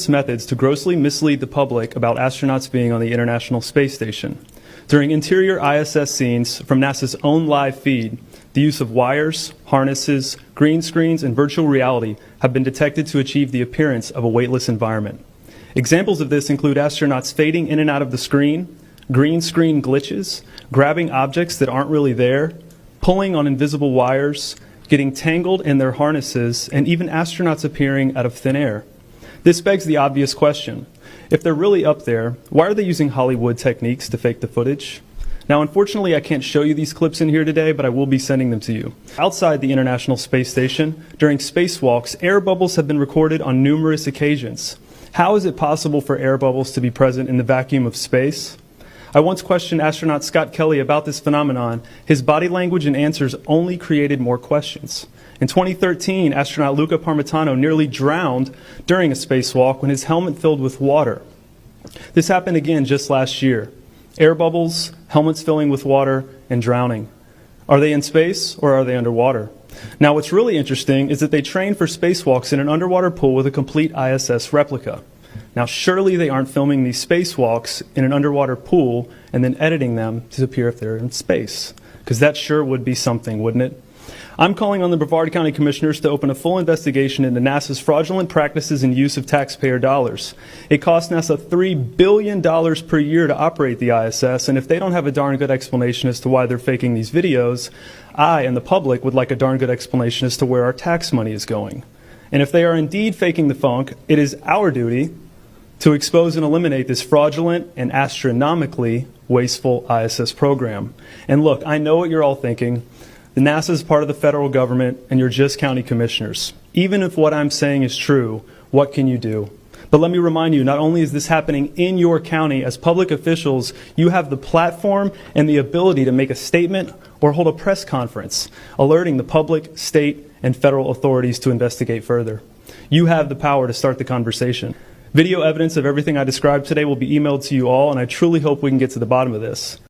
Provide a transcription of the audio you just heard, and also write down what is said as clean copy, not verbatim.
Methods to grossly mislead the public about astronauts being on the International Space Station. During interior ISS scenes from NASA's own live feed, the use of wires, harnesses, green screens, and virtual reality have been detected to achieve the appearance of a weightless environment. Examples of this include astronauts fading in and out of the screen, green screen glitches, grabbing objects that aren't really there, pulling on invisible wires, getting tangled in their harnesses, and even astronauts appearing out of thin air. This begs the obvious question. If they're really up there, why are they using Hollywood techniques to fake the footage? Now, unfortunately, I can't show you these clips in here today, but I will be sending them to you. Outside the International Space Station, during spacewalks, air bubbles have been recorded on numerous occasions. How is it possible for air bubbles to be present in the vacuum of space? I once questioned astronaut Scott Kelly about this phenomenon. His body language and answers only created more questions. In 2013, astronaut Luca Parmitano nearly drowned during a spacewalk when his helmet filled with water. This happened again just last year. Air bubbles, helmets filling with water, and drowning. Are they in space or are they underwater? Now, what's really interesting is that they trained for spacewalks in an underwater pool with a complete ISS replica. Now, surely they aren't filming these spacewalks in an underwater pool and then editing them to appear if they're in space, because that sure would be something, wouldn't it? I'm calling on the Brevard County Commissioners to open a full investigation into NASA's fraudulent practices and use of taxpayer dollars. It costs NASA $3 billion per year to operate the ISS, and if they don't have a darn good explanation as to why they're faking these videos, I and the public would like a darn good explanation as to where our tax money is going. And if they are indeed faking the funk, it is our duty to expose and eliminate this fraudulent and astronomically wasteful ISS program. And look, I know what you're all thinking. The NASA is part of the federal government, and you're just county commissioners. Even if what I'm saying is true, what can you do? But let me remind you, not only is this happening in your county, as public officials, you have the platform and the ability to make a statement or hold a press conference, alerting the public, state, and federal authorities to investigate further. You have the power to start the conversation. Video evidence of everything I described today will be emailed to you all, and I truly hope we can get to the bottom of this.